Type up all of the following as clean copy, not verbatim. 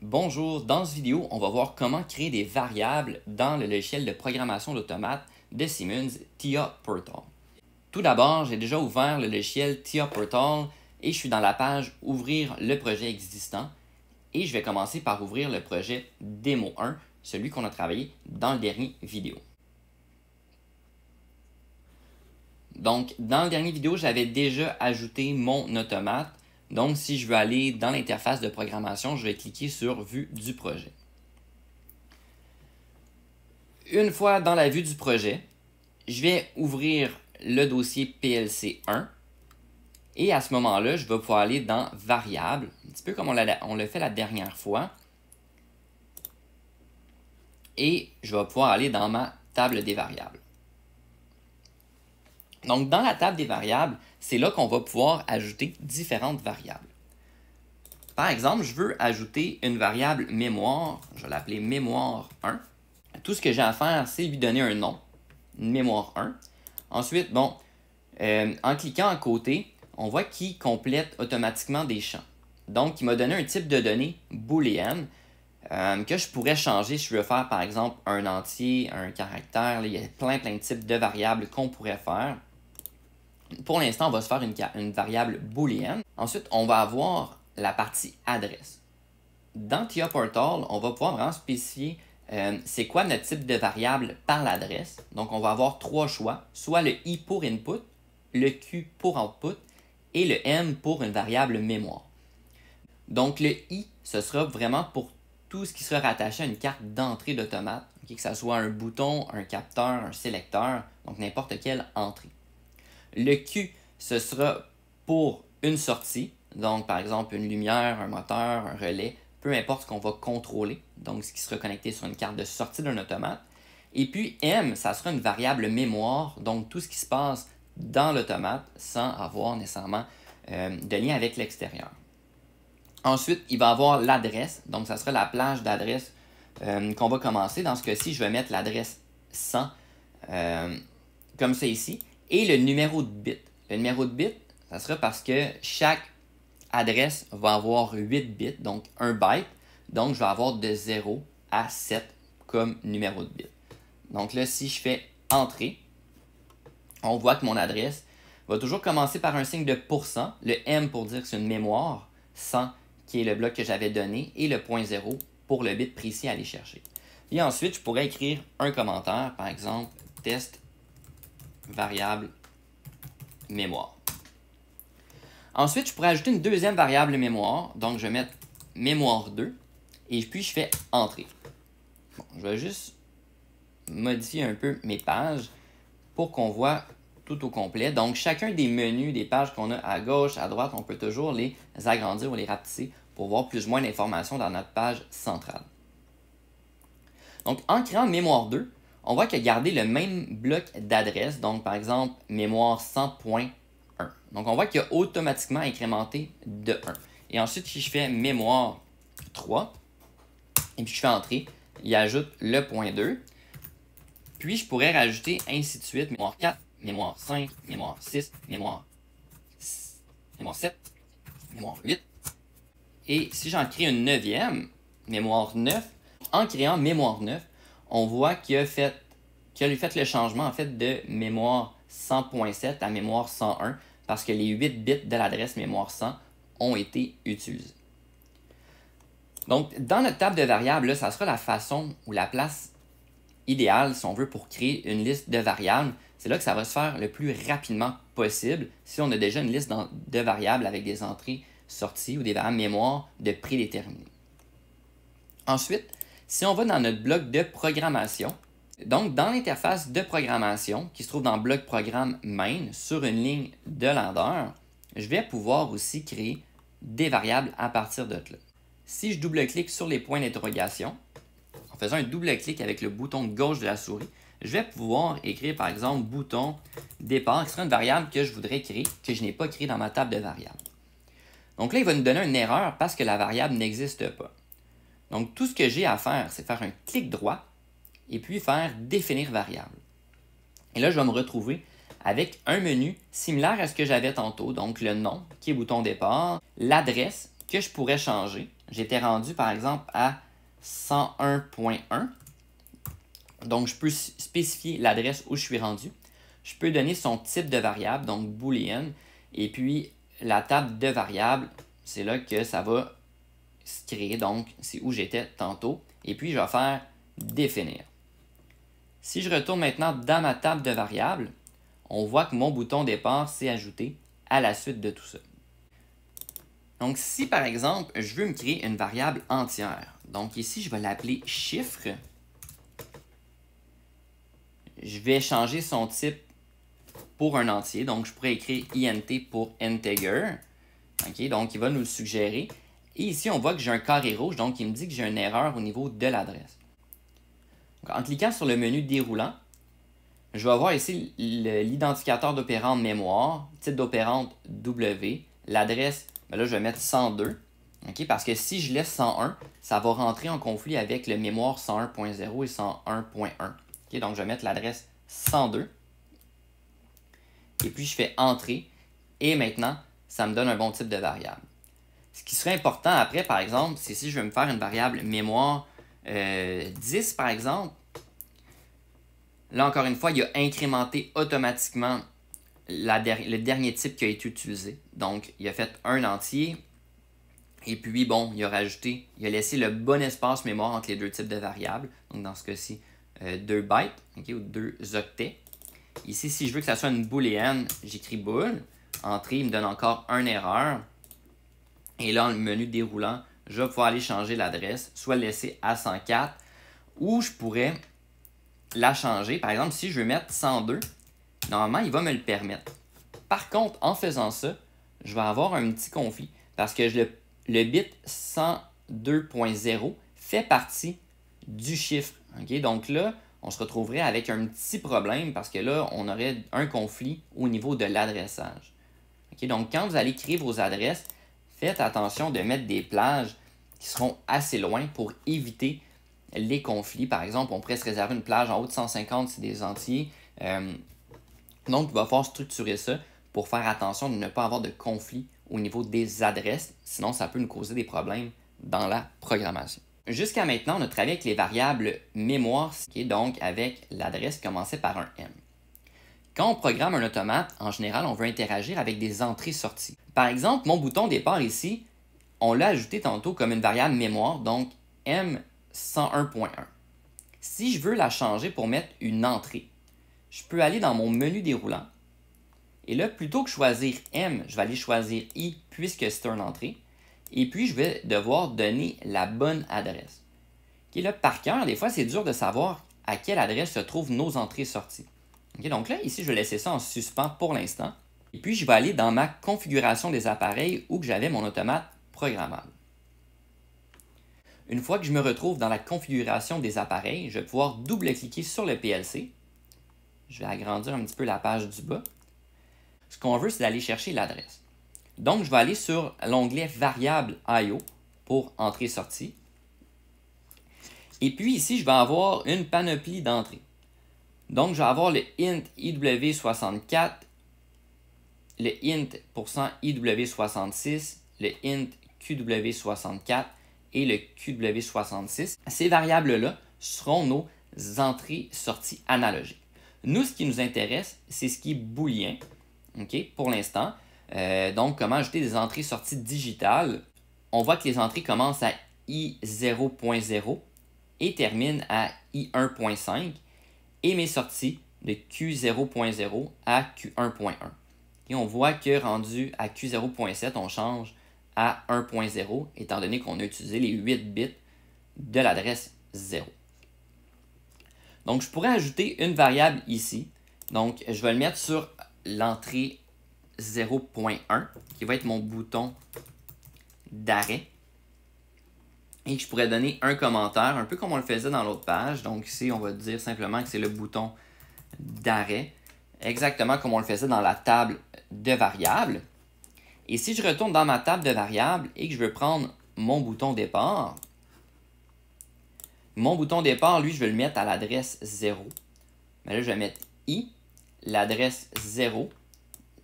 Bonjour, dans cette vidéo, on va voir comment créer des variables dans le logiciel de programmation d'automates de Siemens TIA Portal. Tout d'abord, j'ai déjà ouvert le logiciel TIA Portal et je suis dans la page Ouvrir le projet existant et je vais commencer par ouvrir le projet Démo 1, celui qu'on a travaillé dans le dernier vidéo. Donc, dans le dernier vidéo, j'avais déjà ajouté mon automate. Donc, si je veux aller dans l'interface de programmation, je vais cliquer sur Vue du projet. Une fois dans la vue du projet, je vais ouvrir le dossier PLC1 et à ce moment-là, je vais pouvoir aller dans Variables, un petit peu comme on l'a fait la dernière fois. Et je vais pouvoir aller dans ma table des variables. Donc, dans la table des variables, c'est là qu'on va pouvoir ajouter différentes variables. Par exemple, je veux ajouter une variable mémoire, je vais l'appeler mémoire 1. Tout ce que j'ai à faire, c'est lui donner un nom, mémoire 1. Ensuite, en cliquant à côté, on voit qu'il complète automatiquement des champs. Donc, il m'a donné un type de données booléenne que je pourrais changer si je veux faire, par exemple, un entier, un caractère. Là, il y a plein de types de variables qu'on pourrait faire. Pour l'instant, on va se faire une variable booléenne. Ensuite, on va avoir la partie adresse. Dans TIA Portal, on va pouvoir vraiment spécifier c'est quoi notre type de variable par l'adresse. Donc, on va avoir trois choix, soit le I pour input, le Q pour output et le M pour une variable mémoire. Donc, le I, ce sera vraiment pour tout ce qui sera rattaché à une carte d'entrée d'automate, que ce soit un bouton, un capteur, un sélecteur, donc n'importe quelle entrée. Le Q, ce sera pour une sortie, donc par exemple une lumière, un moteur, un relais, peu importe ce qu'on va contrôler, donc ce qui sera connecté sur une carte de sortie d'un automate. Et puis M, ça sera une variable mémoire, donc tout ce qui se passe dans l'automate sans avoir nécessairement de lien avec l'extérieur. Ensuite, il va avoir l'adresse, donc ça sera la plage d'adresse qu'on va commencer. Dans ce cas-ci, je vais mettre l'adresse 100, comme ça ici. Et le numéro de bit. Le numéro de bit, ça sera parce que chaque adresse va avoir 8 bits, donc 1 byte. Donc, je vais avoir de 0 à 7 comme numéro de bit. Donc là, si je fais Entrée, on voit que mon adresse va toujours commencer par un signe de %, le M pour dire que c'est une mémoire, 100 qui est le bloc que j'avais donné, et le .0 pour le bit précis à aller chercher. Et ensuite, je pourrais écrire un commentaire, par exemple, test variable mémoire. Ensuite, je pourrais ajouter une deuxième variable mémoire. Donc, je vais mettre mémoire 2 et puis je fais Entrée. Bon, je vais juste modifier un peu mes pages pour qu'on voit tout au complet. Donc, chacun des menus, des pages qu'on a à gauche, à droite, on peut toujours les agrandir ou les rapetisser pour voir plus ou moins d'informations dans notre page centrale. Donc, en créant mémoire 2, on voit qu'il a gardé le même bloc d'adresse, donc par exemple mémoire 100.1. Donc on voit qu'il a automatiquement incrémenté de 1. Et ensuite, si je fais mémoire 3, et puis je fais Entrée, il ajoute le .2. Puis je pourrais rajouter ainsi de suite, mémoire 4, mémoire 5, mémoire 6, mémoire 7, mémoire 8. Et si j'en crée une neuvième, mémoire 9, en créant mémoire 9, on voit qu'il a fait le changement en fait de mémoire 100.7 à mémoire 101 parce que les 8 bits de l'adresse mémoire 100 ont été utilisés. Donc, dans notre table de variables, là, ça sera la façon ou la place idéale, si on veut, pour créer une liste de variables. C'est là que ça va se faire le plus rapidement possible si on a déjà une liste de variables avec des entrées sorties ou des variables mémoire de prédéterminées. Ensuite, si on va dans notre bloc de programmation, donc dans l'interface de programmation qui se trouve dans bloc programme main sur une ligne de ladder, je vais pouvoir aussi créer des variables à partir de là. Si je double-clique sur les points d'interrogation, en faisant un double-clic avec le bouton de gauche de la souris, je vais pouvoir écrire par exemple bouton départ qui sera une variable que je voudrais créer, que je n'ai pas créée dans ma table de variables. Donc là, il va nous donner une erreur parce que la variable n'existe pas. Donc, tout ce que j'ai à faire, c'est faire un clic droit et puis faire définir variable. Et là, je vais me retrouver avec un menu similaire à ce que j'avais tantôt, donc le nom qui est bouton départ, l'adresse que je pourrais changer j'étais rendu par exemple à 101.1. Donc, je peux spécifier l'adresse où je suis rendu. Je peux donner son type de variable, donc boolean. Et puis, la table de variables, c'est là que ça va se créer. Donc, c'est où j'étais tantôt. Et puis, je vais faire définir. Si je retourne maintenant dans ma table de variables, on voit que mon bouton départ s'est ajouté à la suite de tout ça. Donc, si par exemple, je veux me créer une variable entière, donc ici, je vais l'appeler chiffre. Je vais changer son type pour un entier. Donc, je pourrais écrire int pour integer. OK, donc, il va nous le suggérer. Et ici, on voit que j'ai un carré rouge, donc il me dit que j'ai une erreur au niveau de l'adresse. En cliquant sur le menu déroulant, je vais avoir ici l'identificateur d'opérande mémoire, type d'opérande W, l'adresse, là, je vais mettre 102. Okay, parce que si je laisse 101, ça va rentrer en conflit avec le mémoire 101.0 et 101.1. Okay, donc, je vais mettre l'adresse 102. Et puis, je fais Entrer. Et maintenant, ça me donne un bon type de variable. Ce qui serait important après, par exemple, c'est si je veux me faire une variable mémoire 10, par exemple. Là, encore une fois, il a incrémenté automatiquement le dernier type qui a été utilisé. Donc, il a fait un entier. Et puis, bon, il a laissé le bon espace mémoire entre les deux types de variables. Donc, dans ce cas-ci, 2 bytes, okay, ou 2 octets. Ici, si je veux que ça soit une booléenne, j'écris bool. Entrée, il me donne encore une erreur. Et là, dans le menu déroulant, je vais pouvoir aller changer l'adresse, soit le laisser à 104, ou je pourrais la changer. Par exemple, si je veux mettre 102, normalement, il va me le permettre. Par contre, en faisant ça, je vais avoir un petit conflit parce que le bit 102.0 fait partie du chiffre. Okay? Donc là, on se retrouverait avec un petit problème parce que là, on aurait un conflit au niveau de l'adressage. Okay? Donc, quand vous allez créer vos adresses, faites attention de mettre des plages qui seront assez loin pour éviter les conflits. Par exemple, on pourrait se réserver une plage en haut de 150 si c'est des entiers. Donc, il va falloir structurer ça pour faire attention de ne pas avoir de conflit au niveau des adresses. Sinon, ça peut nous causer des problèmes dans la programmation. Jusqu'à maintenant, on a travaillé avec les variables mémoire, qui est donc avec l'adresse commencée par un M. Quand on programme un automate, en général, on veut interagir avec des entrées-sorties. Par exemple, mon bouton départ ici, on l'a ajouté tantôt comme une variable mémoire, donc M101.1. Si je veux la changer pour mettre une entrée, je peux aller dans mon menu déroulant. Et là, plutôt que choisir M, je vais aller choisir I puisque c'est une entrée. Et puis, je vais devoir donner la bonne adresse. Okay, là, par cœur, des fois, c'est dur de savoir à quelle adresse se trouvent nos entrées-sorties. Okay, donc là, ici, je vais laisser ça en suspens pour l'instant. Et puis, je vais aller dans ma configuration des appareils où j'avais mon automate programmable. Une fois que je me retrouve dans la configuration des appareils, je vais pouvoir double-cliquer sur le PLC. Je vais agrandir un petit peu la page du bas. Ce qu'on veut, c'est d'aller chercher l'adresse. Donc, je vais aller sur l'onglet Variable I/O pour entrée-sortie. Et puis ici, je vais avoir une panoplie d'entrées. Donc, je vais avoir le int IW64, le int %IW66, le int QW64 et le QW66. Ces variables-là seront nos entrées-sorties analogiques. Nous, ce qui nous intéresse, c'est ce qui est booléen, okay, pour l'instant. Donc, comment ajouter des entrées-sorties digitales. On voit que les entrées commencent à I0.0 et terminent à I1.5. Et mes sorties de Q0.0 à Q1.1. Et on voit que rendu à Q0.7, on change à 1.0, étant donné qu'on a utilisé les 8 bits de l'adresse 0. Donc, je pourrais ajouter une variable ici. Donc, je vais le mettre sur l'entrée 0.1, qui va être mon bouton d'arrêt. Et je pourrais donner un commentaire, un peu comme on le faisait dans l'autre page. Donc ici, on va dire simplement que c'est le bouton d'arrêt, exactement comme on le faisait dans la table de variables. Et si je retourne dans ma table de variables et que je veux prendre mon bouton départ, lui, je vais le mettre à l'adresse 0. Mais là, je vais mettre I, l'adresse 0,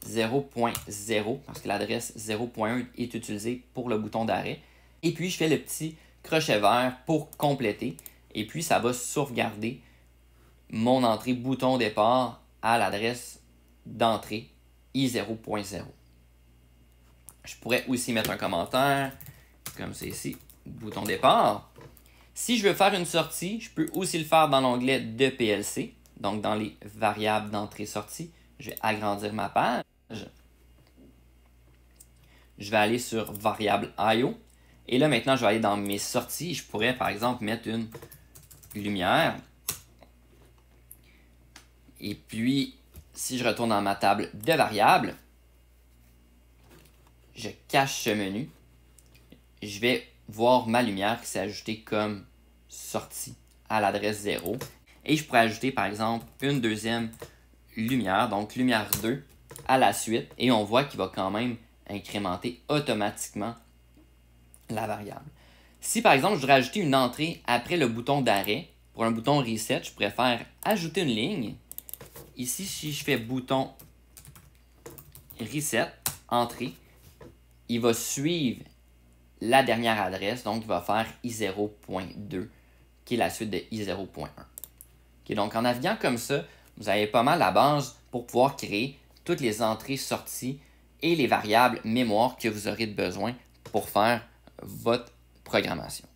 0.0, parce que l'adresse 0.1 est utilisée pour le bouton d'arrêt. Et puis, je fais le petit crochet vert pour compléter. Et puis, ça va sauvegarder mon entrée bouton départ à l'adresse d'entrée i0.0. Je pourrais aussi mettre un commentaire, comme c'est ici, bouton départ. Si je veux faire une sortie, je peux aussi le faire dans l'onglet de PLC, donc dans les variables d'entrée-sortie. Je vais agrandir ma page. Je vais aller sur variable IO. Et là, maintenant, je vais aller dans mes sorties. Je pourrais, par exemple, mettre une lumière. Et puis, si je retourne dans ma table de variables, je cache ce menu. Je vais voir ma lumière qui s'est ajoutée comme sortie à l'adresse 0. Et je pourrais ajouter, par exemple, une deuxième lumière, donc lumière 2, à la suite. Et on voit qu'il va quand même incrémenter automatiquement la variable. Si, par exemple, je voudrais ajouter une entrée après le bouton d'arrêt, pour un bouton reset, je pourrais faire ajouter une ligne. Ici, si je fais bouton reset, entrée, il va suivre la dernière adresse, donc il va faire i0.2, qui est la suite de i0.1. Okay, donc en naviguant comme ça, vous avez pas mal la base pour pouvoir créer toutes les entrées, sorties et les variables mémoire que vous aurez besoin pour faire votre programmation.